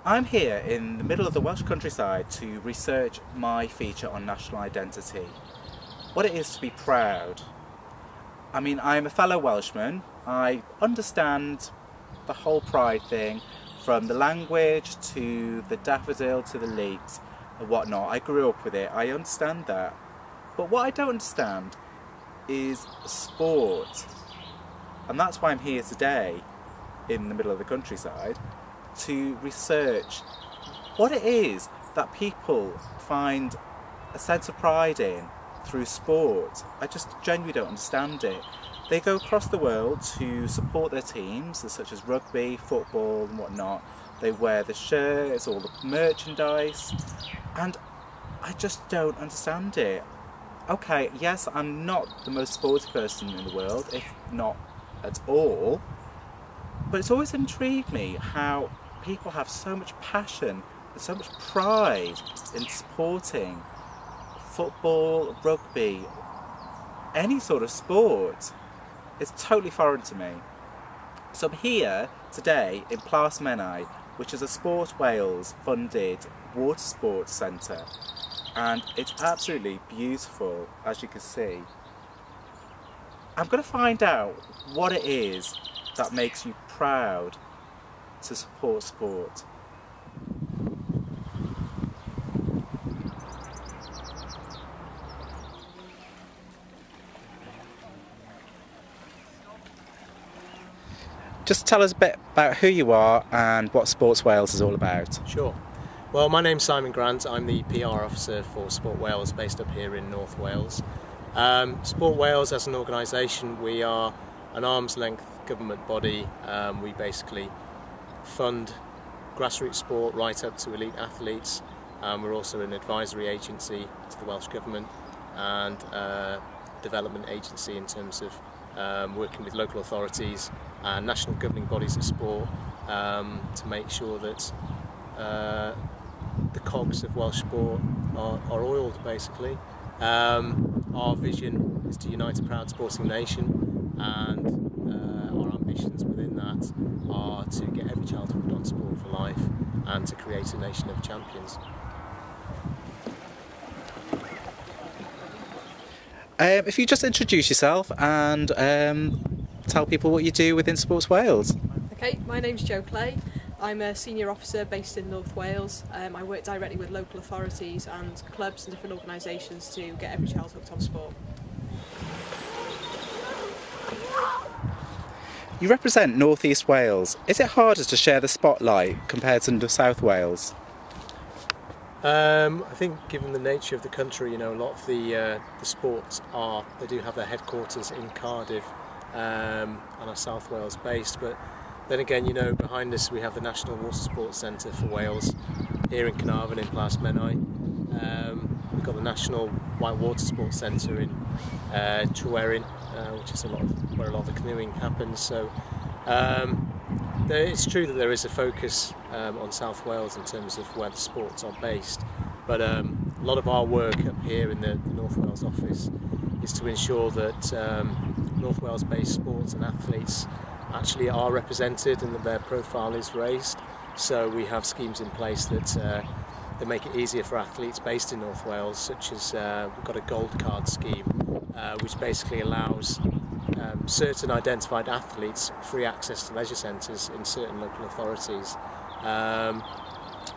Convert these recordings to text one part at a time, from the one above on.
I'm here in the middle of the Welsh countryside to research my feature on national identity. What it is to be proud. I mean, I'm a fellow Welshman. I understand the whole pride thing, from the language to the daffodil to the leeks and whatnot. I grew up with it, I understand that. But what I don't understand is sport. And that's why I'm here today in the middle of the countryside to research what it is that people find a sense of pride in through sport. I just genuinely don't understand it. They go across the world to support their teams, such as rugby, football and whatnot. They wear the shirts, all the merchandise, and I just don't understand it. Okay, yes, I'm not the most sporty person in the world, if not at all, but it's always intrigued me how people have so much passion and so much pride in supporting football, rugby, any sort of sport. It's totally foreign to me. So I'm here today in Plas Menai, which is a Sport Wales funded water sports centre, and it's absolutely beautiful, as you can see. I'm going to find out what it is that makes you proud to support sport. Just tell us a bit about who you are and what Sports Wales is all about. Sure. Well, my name's Simon Grant. I'm the PR officer for Sport Wales, based up here in North Wales. Sport Wales, as an organisation, we are an arm's length government body. We basically fund grassroots sport right up to elite athletes. We're also an advisory agency to the Welsh Government and development agency in terms of working with local authorities and national governing bodies of sport to make sure that the cogs of Welsh sport are oiled, basically. Our vision is to unite a proud sporting nation, and our ambitions within that are to get every child hooked on sport for life and to create a nation of champions. If you just introduce yourself and tell people what you do within Sports Wales. Okay, my name's Jo Clay. I'm a senior officer based in North Wales. I work directly with local authorities and clubs and different organisations to get every child hooked on sport. You represent North East Wales. Is it harder to share the spotlight compared to South Wales? I think given the nature of the country, a lot of the sports they do have their headquarters in Cardiff and are South Wales based, but then again, behind us we have the National Water Sports Centre for Wales here in Carnarvon in Plas Menai. We've got the National White Water Sports Centre in Tryweryn, which is where a lot of the canoeing happens. So it's true that there is a focus on South Wales in terms of where the sports are based, but a lot of our work up here in the North Wales office is to ensure that North Wales based sports and athletes actually are represented and that their profile is raised. So we have schemes in place that make it easier for athletes based in North Wales, such as we've got a gold card scheme which basically allows certain identified athletes free access to leisure centres in certain local authorities,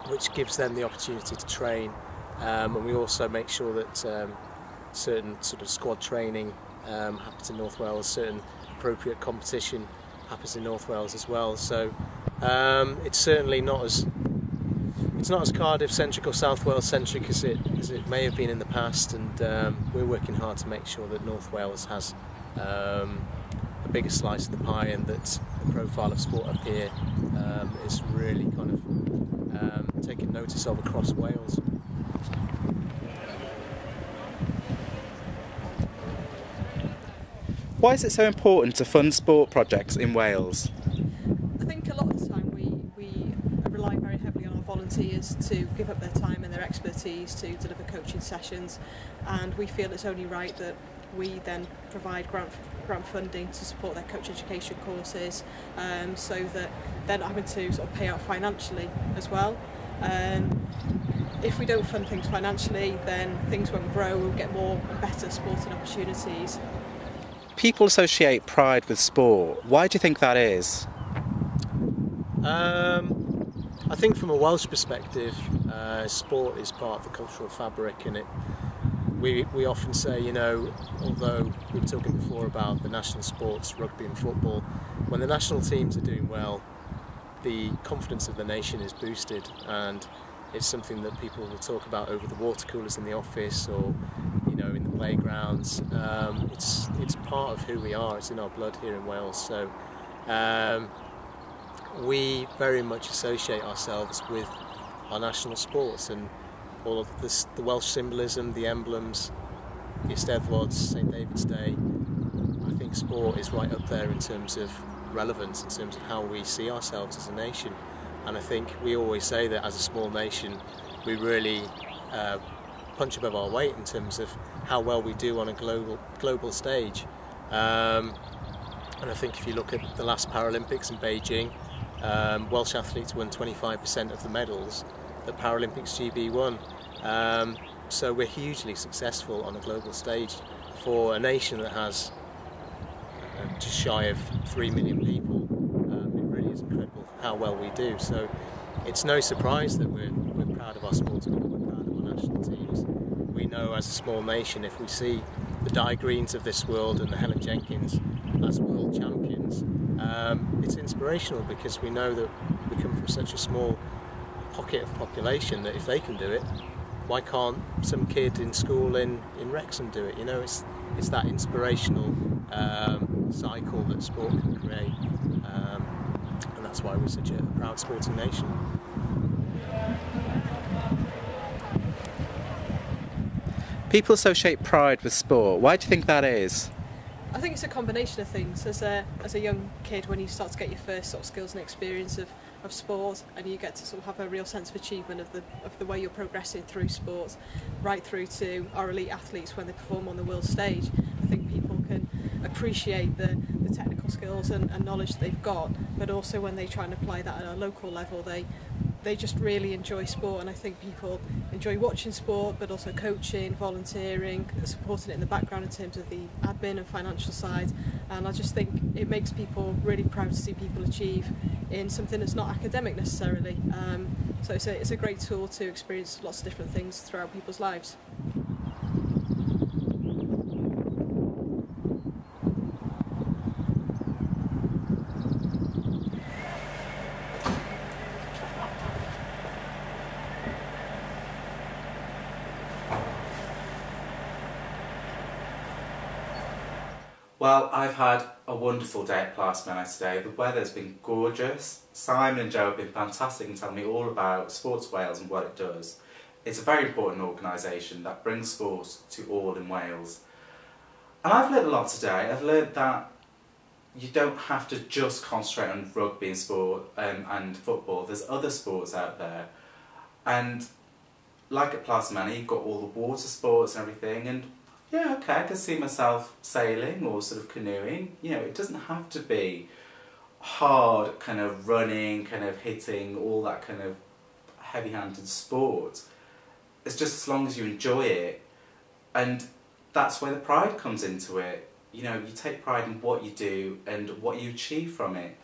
which gives them the opportunity to train, and we also make sure that certain sort of squad training happens in North Wales, certain appropriate competition happens in North Wales as well. So it's certainly not as Cardiff centric or South Wales centric as it may have been in the past, and we're working hard to make sure that North Wales has a bigger slice of the pie, and that the profile of sport up here is really kind of taken notice of across Wales. Why is it so important to fund sport projects in Wales? I think a lot of the time we rely very heavily on our volunteers to give up their time and their expertise to deliver coaching sessions, and we feel it's only right that we then provide grant grant funding to support their coach education courses, so that they're not having to sort of pay out financially as well. If we don't fund things financially, then things won't grow. We'll get more and better sporting opportunities. People associate pride with sport. Why do you think that is? I think from a Welsh perspective, sport is part of the cultural fabric, and we often say, you know, although we were talking before about the national sports, rugby and football, when the national teams are doing well, the confidence of the nation is boosted, and it's something that people will talk about over the water coolers in the office, or you know, in the playgrounds. It's part of who we are. It's in our blood here in Wales. So we very much associate ourselves with our national sports and all of this, the Welsh symbolism, the emblems, the Eisteddfods, St David's Day. I think sport is right up there in terms of relevance, in terms of how we see ourselves as a nation. And I think we always say that as a small nation, we really punch above our weight in terms of how well we do on a global stage. And I think if you look at the last Paralympics in Beijing, Welsh athletes won 25% of the medals that Paralympics GB won. So we're hugely successful on a global stage for a nation that has just shy of 3 million people. It really is incredible how well we do. So it's no surprise that we're proud of our sportsmen, we're proud of our national teams. We know as a small nation, if we see the Di Greens of this world and the Helen Jenkins as world champions, it's inspirational, because we know that we come from such a small pocket of population that if they can do it, why can't some kid in school in Wrexham do it? You know, it's that inspirational cycle that sport can create, and that's why we're such a proud sporting nation. People associate pride with sport. Why do you think that is? I think it's a combination of things. As a young kid, when you start to get your first sort of skills and experience of sport, and you get to sort of have a real sense of achievement of the way you're progressing through sport, right through to our elite athletes when they perform on the world stage. I think people can appreciate the technical skills and knowledge they've got, but also when they try and apply that at a local level, they just really enjoy sport. And I think people enjoy watching sport, but also coaching, volunteering, supporting it in the background in terms of the admin and financial side. And I just think it makes people really proud to see people achieve in something that's not academic necessarily. So it's a great tool to experience lots of different things throughout people's lives. Well, I've had a wonderful day at Plasmena today. The weather's been gorgeous. Simon and Joe have been fantastic and telling me all about Sports Wales and what it does. It's a very important organisation that brings sport to all in Wales. And I've learned a lot today. I've learned that you don't have to just concentrate on rugby and sport and football. There's other sports out there. And like at Plasmena, you've got all the water sports and everything, and yeah, okay, I can see myself sailing or sort of canoeing. You know, it doesn't have to be hard kind of running, kind of hitting, all that kind of heavy-handed sport. It's just as long as you enjoy it, and that's where the pride comes into it. You know, you take pride in what you do and what you achieve from it.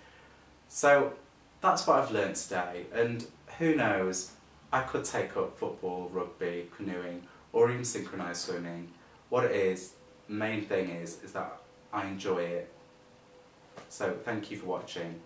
So that's what I've learned today, and who knows, I could take up football, rugby, canoeing, or even synchronised swimming. What it is, the main thing is that I enjoy it. So thank you for watching.